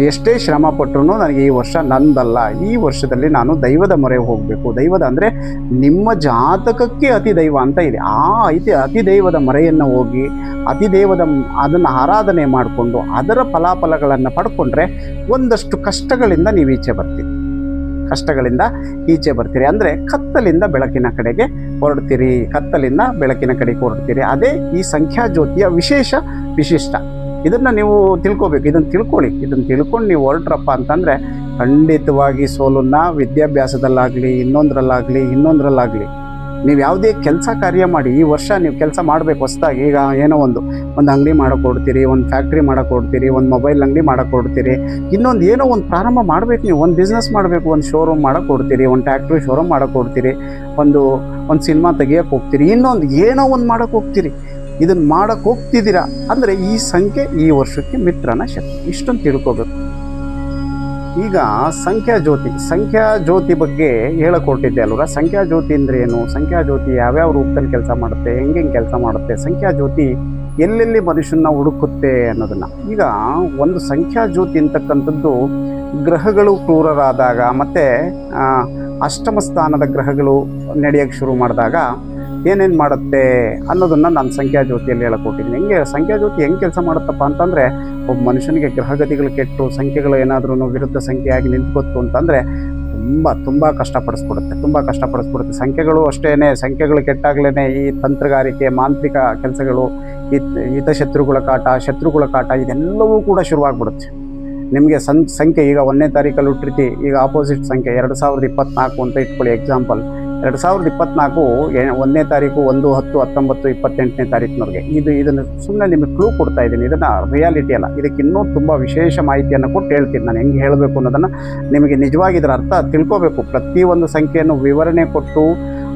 ಎಷ್ಟೇ ಶ್ರಮ ಪಟ್ಟರು ನನಗೆ ಈ ವರ್ಷ ನಂದಲ್ಲ, ಈ ವರ್ಷದಲ್ಲಿ ನಾನು ದೈವದ ಮೊರೆ ಹೋಗಬೇಕು. ದೈವದ ಅಂದರೆ ನಿಮ್ಮ ಜಾತಕಕ್ಕೆ ಅತಿದೈವ ಅಂತ ಇದೆ. ಅತಿದೈವದ ಮೊರೆಯನ್ನು ಹೋಗಿ ಅದನ್ನು ಆರಾಧನೆ ಮಾಡಿಕೊಂಡು ಅದರ ಫಲಾಫಲಗಳನ್ನು ಪಡ್ಕೊಂಡ್ರೆ ಒಂದಷ್ಟು ಕಷ್ಟಗಳಿಂದ ನೀವು ಈಚೆ ಬರ್ತೀರಿ. ಅಂದರೆ ಕತ್ತಲಿಂದ ಬೆಳಕಿನ ಕಡೆಗೆ ಹೊರಡ್ತೀರಿ. ಅದೇ ಈ ಸಂಖ್ಯಾಜ್ಯೋತಿಯ ವಿಶಿಷ್ಟ. ಇದನ್ನು ನೀವು ತಿಳ್ಕೊಬೇಕು. ಇದನ್ನು ತಿಳ್ಕೊಂಡು ನೀವು ಹೊರಟ್ರಪ್ಪ ಅಂತಂದರೆ ಖಂಡಿತವಾಗಿ ಸೋಲನ್ನು ವಿದ್ಯಾಭ್ಯಾಸದಲ್ಲಾಗಲಿ ಇನ್ನೊಂದರಲ್ಲಾಗಲಿ ನೀವು ಯಾವುದೇ ಕೆಲಸ ಕಾರ್ಯ ಮಾಡಿ, ಈ ವರ್ಷ ನೀವು ಕೆಲಸ ಮಾಡಬೇಕು ಹೊಸದಾಗಿ. ಈಗ ಏನೋ ಒಂದು ಅಂಗಡಿ ಮಾಡೋಕ್ಕೆ ಹೊಡ್ತೀರಿ, ಒಂದು ಫ್ಯಾಕ್ಟ್ರಿ ಮಾಡೋಕ್ಕೆ ಹೊಡ್ತೀರಿ, ಒಂದು ಮೊಬೈಲ್ ಅಂಗಡಿ ಮಾಡೋಕ್ಕೆ ಹೊಡ್ತೀರಿ, ಏನೋ ಒಂದು ಪ್ರಾರಂಭ ಮಾಡಬೇಕು. ನೀವು ಒಂದು ಬಿಸ್ನೆಸ್ ಮಾಡಬೇಕು, ಒಂದು ಶೋರೂಮ್ ಮಾಡೋಕ್ಕೆ ಹೊಡ್ತೀರಿ, ಒಂದು ಟ್ಯಾಕ್ಟ್ರಿ ಶೋರೂಮ್ ಮಾಡೋಕ್ಕೆ ಹೊಡ್ತೀರಿ, ಒಂದು ಸಿನಿಮಾ ತೆಗಿಯೋಕ್ಕೆ ಹೋಗ್ತೀರಿ, ಏನೋ ಒಂದು ಮಾಡೋಕ್ಕೆ ಹೋಗ್ತೀರಿ. ಇದನ್ನು ಮಾಡೋಕ್ಕೆ ಹೋಗ್ತಿದ್ದೀರಾ ಅಂದರೆ ಈ ಸಂಖ್ಯೆ ಈ ವರ್ಷಕ್ಕೆ ಮಿತ್ರನ ಶಕ್ತಿ. ಇಷ್ಟೊಂದು ತಿಳ್ಕೊಬೇಕು. ಈಗ ಸಂಖ್ಯಾಜ್ಯೋತಿ ಬಗ್ಗೆ ಹೇಳಕೊಟ್ಟಿದ್ದೆ ಅಲ್ವ. ಸಂಖ್ಯಾಜ್ಯೋತಿ ಅಂದರೆ ಏನು, ಸಂಖ್ಯಾಜ್ಯೋತಿ ಯಾವ್ಯಾವ ರೂಪದಲ್ಲಿ ಕೆಲಸ ಮಾಡುತ್ತೆ, ಹೆಂಗೆ ಕೆಲಸ ಮಾಡುತ್ತೆ, ಸಂಖ್ಯಾಜ್ಯೋತಿ ಎಲ್ಲೆಲ್ಲಿ ಮನುಷ್ಯನ ಹುಡುಕುತ್ತೆ ಅನ್ನೋದನ್ನು. ಈಗ ಒಂದು ಸಂಖ್ಯಾಜ್ಯೋತಿ ಅಂತಕ್ಕಂಥದ್ದು ಗ್ರಹಗಳು ಕ್ರೂರರಾದಾಗ ಮತ್ತು ಅಷ್ಟಮ ಸ್ಥಾನದ ಗ್ರಹಗಳು ನಡೆಯೋಕ್ಕೆ ಶುರು ಮಾಡಿದಾಗ ಏನೇನು ಮಾಡುತ್ತೆ ಅನ್ನೋದನ್ನು ನಾನು ಸಂಖ್ಯಾಜ್ಯೋತಿಯಲ್ಲಿ ಹೇಳಕೊಟ್ಟಿದ್ದೀನಿ. ಸಂಖ್ಯಾಜ್ಯೋತಿ ಹೆಂಗೆ ಕೆಲಸ ಮಾಡುತ್ತಪ್ಪ ಅಂತಂದರೆ, ಒಬ್ಬ ಮನುಷ್ಯನಿಗೆ ಗ್ರಹಗತಿಗಳು ಕೆಟ್ಟು ಸಂಖ್ಯೆಗಳು ಏನಾದ್ರೂ ವಿರುದ್ಧ ಸಂಖ್ಯೆಯಾಗಿ ನಿಂತ್ಕೊತ್ತು ಅಂತಂದರೆ ತುಂಬ ಕಷ್ಟಪಡಿಸ್ಬಿಡುತ್ತೆ. ಸಂಖ್ಯೆಗಳು ಅಷ್ಟೇ, ಸಂಖ್ಯೆಗಳು ಕೆಟ್ಟಾಗಲೇ ಈ ತಂತ್ರಗಾರಿಕೆ, ಮಾಂತ್ರಿಕ ಕೆಲಸಗಳು, ಶತ್ರುಗಳ ಕಾಟ ಇದೆಲ್ಲವೂ ಕೂಡ ಶುರುವಾಗ್ಬಿಡುತ್ತೆ. ನಿಮಗೆ ಸಂಖ್ಯೆ ಈಗ 1ನೇ ತಾರೀಕಲ್ಲಿ ಹುಟ್ಟಿರ್ತಿ, ಈಗ ಆಪೋಸಿಟ್ ಸಂಖ್ಯೆ 2024 ಅಂತ ಇಟ್ಕೊಳ್ಳಿ ಎಕ್ಸಾಂಪಲ್. 2024 1ನೇ ತಾರೀಕು 1/10/1928ನೇ ತಾರೀಕಿನವ್ರಿಗೆ. ಇದನ್ನು ಸುಮ್ಮನೆ ನಿಮಗೆ ಕ್ಲೂ ಕೊಡ್ತಾ ಇದ್ದೀನಿ. ಇದನ್ನು ರಿಯಾಲಿಟಿ ಅಲ್ಲ, ಇದಕ್ಕೆ ಇನ್ನೂ ತುಂಬ ವಿಶೇಷ ಮಾಹಿತಿಯನ್ನು ಕೊಟ್ಟು ಹೇಳ್ತೀನಿ ನಾನು ಹೆಂಗೆ ಹೇಳಬೇಕು ಅನ್ನೋದನ್ನು. ನಿಮಗೆ ನಿಜವಾಗಿ ಇದರ ಅರ್ಥ ತಿಳ್ಕೋಬೇಕು. ಪ್ರತಿಯೊಂದು ಸಂಖ್ಯೆಯನ್ನು ವಿವರಣೆ ಕೊಟ್ಟು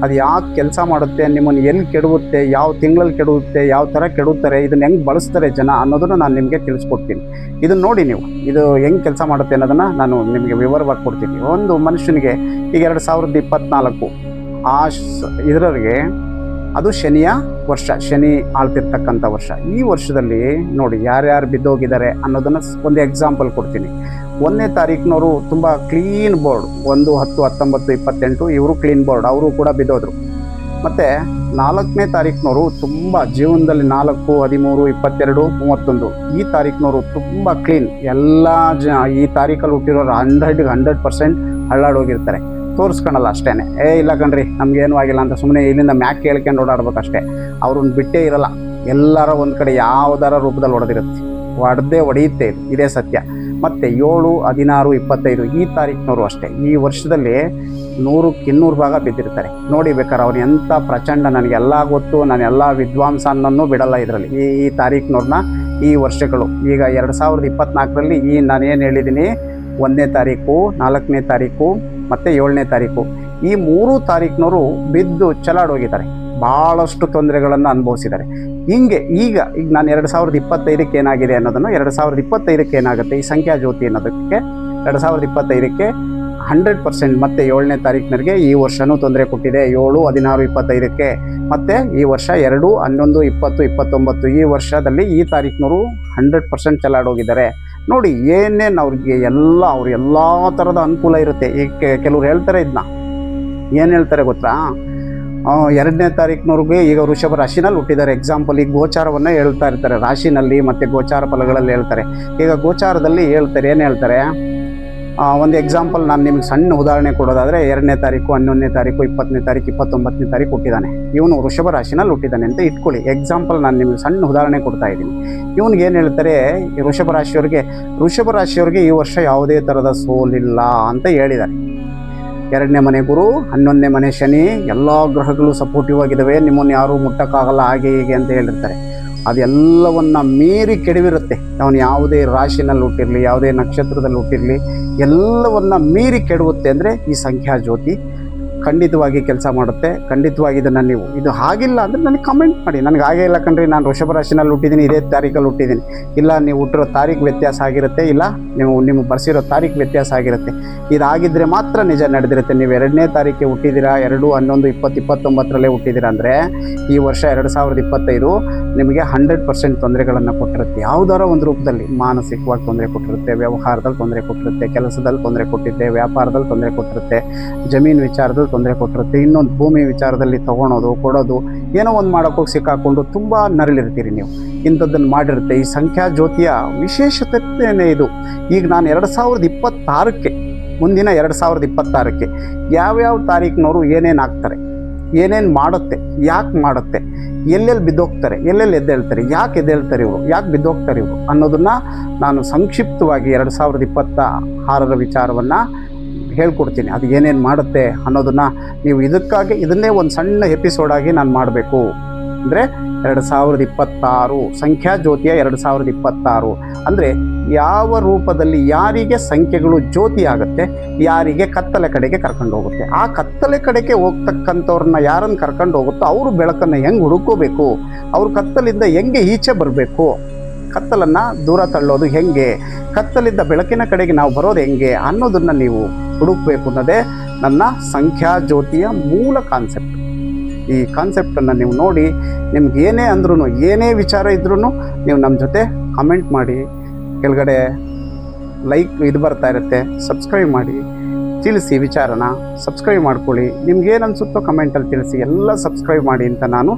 ಅದು ಯಾಕೆ ಕೆಲಸ ಮಾಡುತ್ತೆ, ನಿಮ್ಮನ್ನು ಎಲ್ಲಿ ಕೆಡುತ್ತೆ, ಯಾವ ತಿಂಗಳಲ್ಲಿ ಕೆಡುತ್ತೆ, ಯಾವ ಥರ ಕೆಡುತ್ತಾರೆ, ಇದನ್ನು ಹೆಂಗೆ ಬಳಸ್ತಾರೆ ಜನ ಅನ್ನೋದನ್ನು ನಾನು ನಿಮಗೆ ತಿಳಿಸ್ಕೊಡ್ತೀನಿ. ಇದನ್ನು ನೋಡಿ ನೀವು ಇದು ಹೆಂಗೆ ಕೆಲಸ ಮಾಡುತ್ತೆ ಅನ್ನೋದನ್ನು ನಾನು ನಿಮಗೆ ವಿವರವಾಗಿ ಕೊಡ್ತೀನಿ. ಒಂದು ಮನುಷ್ಯನಿಗೆ ಈಗ 2024 ಇದರವರೆಗೆ ಅದು ಶನಿಯ ವರ್ಷ, ಶನಿ ಆಳ್ತಿರ್ತಕ್ಕಂಥ ವರ್ಷ. ಈ ವರ್ಷದಲ್ಲಿ ನೋಡಿ ಯಾರ್ಯಾರು ಬಿದ್ದೋಗಿದ್ದಾರೆ ಅನ್ನೋದನ್ನು ಒಂದು ಎಕ್ಸಾಂಪಲ್ ಕೊಡ್ತೀನಿ. 1ನೇ ತಾರೀಕಿನವರು ತುಂಬ ಕ್ಲೀನ್ ಬೋರ್ಡ್, 1/10/1928 ಇವರು ಕ್ಲೀನ್ ಬೋರ್ಡ್, ಅವರು ಕೂಡ ಬಿದ್ದೋದ್ರು. ಮತ್ತು 4ನೇ ತಾರೀಕಿನವರು ತುಂಬ ಜೀವನದಲ್ಲಿ 4, 13, 22, 31 ಈ ತಾರೀಕಿನವರು ತುಂಬ ಕ್ಲೀನ್. ಎಲ್ಲ ಈ ತಾರೀಕಲ್ಲಿ ಹುಟ್ಟಿರೋರು 100% ಹಳ್ಳಾಡೋಗಿರ್ತಾರೆ. ತೋರಿಸ್ಕೊಳಲ್ಲ ಅಷ್ಟೇ, ಇಲ್ಲ ಕಣ್ರಿ ನಮಗೇನು ಆಗಿಲ್ಲ ಅಂತ ಸುಮ್ಮನೆ ಇಲ್ಲಿಂದ ಮ್ಯಾಕ್ ಕೇಳ್ಕೊಂಡು ಓಡಾಡ್ಬೇಕಷ್ಟೇ. ಅವ್ರನ್ನ ಬಿಟ್ಟೇ ಇರಲ್ಲ. ಎಲ್ಲರ ಒಂದು ಕಡೆ ಯಾವುದಾರ ರೂಪದಲ್ಲಿ ಹೊಡೆಯುತ್ತೆ. ಇದೇ ಸತ್ಯ. ಮತ್ತು 7, 16, 25 ಈ ತಾರೀಕಿನವರು ಅಷ್ಟೇ. ಈ ವರ್ಷದಲ್ಲಿ 100ಕ್ಕೆ 200 ಭಾಗ ಬಿದ್ದಿರ್ತಾರೆ. ನೋಡಿ ಬೇಕಾದ್ರೆ ಅವ್ರು ಎಂಥ ಪ್ರಚಂಡ, ನನಗೆಲ್ಲ ಗೊತ್ತು, ನಾನು ಎಲ್ಲ ವಿದ್ವಾಂಸ ಅನ್ನೋನು ಬಿಡಲ್ಲ ಇದರಲ್ಲಿ. ಈ ತಾರೀಕಿನವ್ರನ್ನ ಈ ವರ್ಷಗಳು ಈಗ 2024ರಲ್ಲಿ ನಾನೇನು ಹೇಳಿದ್ದೀನಿ, 1ನೇ ತಾರೀಕು, 4ನೇ ತಾರೀಕು ಮತ್ತು 7ನೇ ತಾರೀಕು ಈ 3 ತಾರೀಕಿನವರು ಬಿದ್ದು ಚಲಾಡೋಗಿದ್ದಾರೆ. ಭಾಳಷ್ಟು ತೊಂದರೆಗಳನ್ನು ಅನುಭವಿಸಿದ್ದಾರೆ. ಈಗ ನಾನು 2025ಕ್ಕೆ ಏನಾಗಿದೆ ಅನ್ನೋದನ್ನು 2025ಕ್ಕೆ ಏನಾಗುತ್ತೆ ಈ ಸಂಖ್ಯಾ ಜ್ಯೋತಿ ಅನ್ನೋದಕ್ಕೆ 2025ಕ್ಕೆ 100% ಮತ್ತೆ 7ನೇ ತಾರೀಕಿನವರೆಗೆ ಈ ವರ್ಷವೂ ತೊಂದರೆ ಕೊಟ್ಟಿದೆ. 7, 16, 25ಕ್ಕೆ ಮತ್ತು ಈ ವರ್ಷ 2, 11, 20, 29 ಈ ವರ್ಷದಲ್ಲಿ ಈ ತಾರೀಕಿನವರು 100% ಚೆಲ್ಲಾಡೋಗಿದ್ದಾರೆ. ನೋಡಿ ಏನೇನು ಅವ್ರಿಗೆ ಅವ್ರು ಎಲ್ಲ ಥರದ ಅನುಕೂಲ ಇರುತ್ತೆ. ಈಗ ಕೆಲವ್ರು ಹೇಳ್ತಾರೆ, ಇದನ್ನ ಏನು ಹೇಳ್ತಾರೆ ಗೊತ್ತಾ, 2ನೇ ತಾರೀಕಿನವ್ರಿಗೆ ಈಗ ವೃಷಭ ರಾಶಿನಲ್ಲಿ ಹುಟ್ಟಿದ್ದಾರೆ. ಎಕ್ಸಾಂಪಲ್ ಈಗ ಗೋಚಾರವನ್ನು ಹೇಳ್ತಾ ಇರ್ತಾರೆ, ರಾಶಿನಲ್ಲಿ ಮತ್ತು ಗೋಚಾರ ಫಲಗಳಲ್ಲಿ ಹೇಳ್ತಾರೆ. ಈಗ ಗೋಚಾರದಲ್ಲಿ ಏನು ಹೇಳ್ತಾರೆ, ಒಂದು ಎಕ್ಸಾಂಪಲ್ ನಾನು ನಿಮಗೆ ಸಣ್ಣ ಉದಾಹರಣೆ ಕೊಡೋದಾದರೆ 2ನೇ ತಾರೀಕು, 11ನೇ ತಾರೀಕು, 20ನೇ ತಾರೀಕು, 29ನೇ ತಾರೀಕು ಹುಟ್ಟಿದ್ದಾನೆ. ಇವನು ವೃಷಭ ರಾಶಿನಲ್ಲಿ ಹುಟ್ಟಿದ್ದಾನೆ ಅಂತ ಇಟ್ಕೊಳ್ಳಿ. ಎಕ್ಸಾಂಪಲ್ ನಾನು ನಿಮಗೆ ಸಣ್ಣ ಉದಾಹರಣೆ ಕೊಡ್ತಾ ಇದ್ದೀನಿ. ಇವನಿಗೆ ಏನು ಹೇಳ್ತಾರೆ, ವೃಷಭ ರಾಶಿಯವರಿಗೆ ಈ ವರ್ಷ ಯಾವುದೇ ಥರದ ಸೋಲಿಲ್ಲ ಅಂತ ಹೇಳಿದ್ದಾರೆ. 2ನೇ ಮನೆ ಗುರು, 11ನೇ ಮನೆ ಶನಿ, ಎಲ್ಲ ಗ್ರಹಗಳು ಸಪೋರ್ಟಿವ್ ಆಗಿದ್ದಾವೆ, ನಿಮ್ಮನ್ನು ಯಾರೂ ಮುಟ್ಟಕ್ಕಾಗಲ್ಲ, ಹಾಗೆ ಹೀಗೆ ಅಂತ ಹೇಳಿರ್ತಾರೆ. ಅದೆಲ್ಲವನ್ನ ಮೀರಿ ಕೆಡವಿರುತ್ತೆ. ಅವನು ಯಾವುದೇ ರಾಶಿನಲ್ಲಿ ಹುಟ್ಟಿರಲಿ, ಯಾವುದೇ ನಕ್ಷತ್ರದಲ್ಲಿ ಹುಟ್ಟಿರಲಿ, ಎಲ್ಲವನ್ನ ಮೀರಿ ಕೆಡವುತ್ತೆ. ಅಂದರೆ ಈ ಸಂಖ್ಯಾ ಜ್ಯೋತಿ ಖಂಡಿತವಾಗಿ ಕೆಲಸ ಮಾಡುತ್ತೆ. ಖಂಡಿತವಾಗಿ ಇದನ್ನು ನೀವು ಇದು ಆಗಿಲ್ಲ ಅಂದರೆ ನನಗೆ ಕಮೆಂಟ್ ಮಾಡಿ. ನನಗೆ ಹಾಗೇ ಇಲ್ಲ ಕಣ್ರಿ, ನಾನು ವೃಷಭ ರಾಶಿನಲ್ಲಿ ಹುಟ್ಟಿದ್ದೀನಿ, ಇದೇ ತಾರೀಕಲ್ಲಿ ಹುಟ್ಟಿದ್ದೀನಿ. ಇಲ್ಲ ನೀವು ಹುಟ್ಟಿರೋ ತಾರೀಕು ವ್ಯತ್ಯಾಸ ಆಗಿರುತ್ತೆ, ಇಲ್ಲ ನೀವು ಬರ್ಸಿರೋ ತಾರೀಕು ವ್ಯತ್ಯಾಸ ಆಗಿರುತ್ತೆ. ಇದಾಗಿದ್ದರೆ ಮಾತ್ರ ನಿಜ ನಡೆದಿರುತ್ತೆ. ನೀವು 2ನೇ ತಾರೀಕಿಗೆ ಹುಟ್ಟಿದ್ದೀರಾ, 2, 11, 20, 29ರಲ್ಲೇ ಹುಟ್ಟಿದ್ದೀರಾ ಅಂದರೆ ಈ ವರ್ಷ 2025 ನಿಮಗೆ 100% ತೊಂದರೆಗಳನ್ನು ಕೊಟ್ಟಿರುತ್ತೆ. ಯಾವುದಾರ ಒಂದು ರೂಪದಲ್ಲಿ ಮಾನಸಿಕವಾಗಿ ತೊಂದರೆ ಕೊಟ್ಟಿರುತ್ತೆ, ವ್ಯವಹಾರದಲ್ಲಿ ತೊಂದರೆ ಕೊಟ್ಟಿರುತ್ತೆ, ಕೆಲಸದಲ್ಲಿ ತೊಂದರೆ ಕೊಟ್ಟಿರುತ್ತೆ, ವ್ಯಾಪಾರದಲ್ಲಿ ತೊಂದರೆ ಕೊಟ್ಟಿರುತ್ತೆ, ಜಮೀನು ವಿಚಾರದಲ್ಲಿ ತೊಂದರೆ ಕೊಟ್ಟಿರುತ್ತೆ, ಇನ್ನೊಂದು ಭೂಮಿ ವಿಚಾರದಲ್ಲಿ ತೊಗೊಳೋದು ಕೊಡೋದು ಏನೋ ಒಂದು ಮಾಡೋಕ್ಕೋಗಿ ಸಿಕ್ಕಾಕೊಂಡು ತುಂಬ ನರಳಿರ್ತೀರಿ ನೀವು. ಇಂಥದ್ದನ್ನು ಮಾಡಿರುತ್ತೆ. ಈ ಸಂಖ್ಯಾ ಜ್ಯೋತಿಯ ವಿಶೇಷತೆನೇ ಇದು. ಈಗ ನಾನು 2026ಕ್ಕೆ ಮುಂದಿನ 2026ಕ್ಕೆ ಯಾವ್ಯಾವ ತಾರೀಕಿನವರು ಏನೇನು ಆಗ್ತಾರೆ, ಏನೇನು ಮಾಡುತ್ತೆ, ಯಾಕೆ ಮಾಡುತ್ತೆ, ಎಲ್ಲೆಲ್ಲಿ ಬಿದ್ದೋಗ್ತಾರೆ, ಎಲ್ಲೆಲ್ಲಿ ಎದ್ದೇಳ್ತಾರೆ, ಯಾಕೆ ಎದ್ದೇಳ್ತಾರೆ ಇವರು, ಯಾಕೆ ಬಿದ್ದೋಗ್ತಾರೆ ಇವರು ಅನ್ನೋದನ್ನು ನಾನು ಸಂಕ್ಷಿಪ್ತವಾಗಿ 2026ರ ವಿಚಾರವನ್ನು ಹೇಳ್ಕೊಡ್ತೀನಿ. ಅದು ಏನೇನು ಮಾಡುತ್ತೆ ಅನ್ನೋದನ್ನು ನೀವು ಇದನ್ನೇ ಒಂದು ಸಣ್ಣ ಎಪಿಸೋಡಾಗಿ ನಾನು ಮಾಡಬೇಕು. ಅಂದರೆ 2026 ಸಂಖ್ಯಾ ಜ್ಯೋತಿಯ 2026 ಅಂದರೆ ಯಾವ ರೂಪದಲ್ಲಿ ಯಾರಿಗೆ ಸಂಖ್ಯೆಗಳು ಜ್ಯೋತಿ ಆಗುತ್ತೆ, ಯಾರಿಗೆ ಕತ್ತಲೆ ಕಡೆಗೆ ಕರ್ಕೊಂಡು ಹೋಗುತ್ತೆ. ಆ ಕತ್ತಲೆ ಕಡೆಗೆ ಹೋಗ್ತಕ್ಕಂಥವ್ರನ್ನ ಯಾರನ್ನು ಕರ್ಕೊಂಡು ಹೋಗುತ್ತೋ ಅವರು ಬೆಳಕನ್ನು ಹೆಂಗೆ ಹುಡುಕೋಬೇಕು, ಅವರು ಕತ್ತಲಿಂದ ಹೆಂಗೆ ಈಚೆ ಬರಬೇಕು, ಕತ್ತಲನ್ನು ದೂರ ತಳ್ಳೋದು ಹೆಂಗೆ, ಕತ್ತಲಿದ್ದ ಬೆಳಕಿನ ಕಡೆಗೆ ನಾವು ಬರೋದು ಹೆಂಗೆ ಅನ್ನೋದನ್ನು ನೀವು ಹುಡುಕಬೇಕು ಅನ್ನೋದೇ ನನ್ನ ಸಂಖ್ಯಾ ಜ್ಯೋತಿಯ ಮೂಲ ಕಾನ್ಸೆಪ್ಟ್. ಈ ಕಾನ್ಸೆಪ್ಟನ್ನು ನೀವು ನೋಡಿ, ನಿಮ್ಗೆ ಏನೇ ಅಂದ್ರೂ, ಏನೇ ವಿಚಾರ ಇದ್ರೂ ನೀವು ನಮ್ಮ ಜೊತೆ ಕಮೆಂಟ್ ಮಾಡಿ. ಕೆಳಗಡೆ ಲೈಕ್ ಬರ್ತಾ ಇರುತ್ತೆ, ಸಬ್ಸ್ಕ್ರೈಬ್ ಮಾಡಿ, ತಿಳಿಸಿ ವಿಚಾರನ. ಸಬ್ಸ್ಕ್ರೈಬ್ ಮಾಡ್ಕೊಳ್ಳಿ. ನಿಮ್ಗೇನು ಅನಿಸುತ್ತೋ ಕಮೆಂಟಲ್ಲಿ ತಿಳಿಸಿ. ಎಲ್ಲ ಸಬ್ಸ್ಕ್ರೈಬ್ ಮಾಡಿ ಅಂತ ನಾನು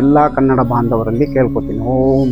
ಎಲ್ಲ ಕನ್ನಡ ಬಾಂಧವರಲ್ಲಿ ಕೇಳ್ಕೊತೀನಿ. ಓಂ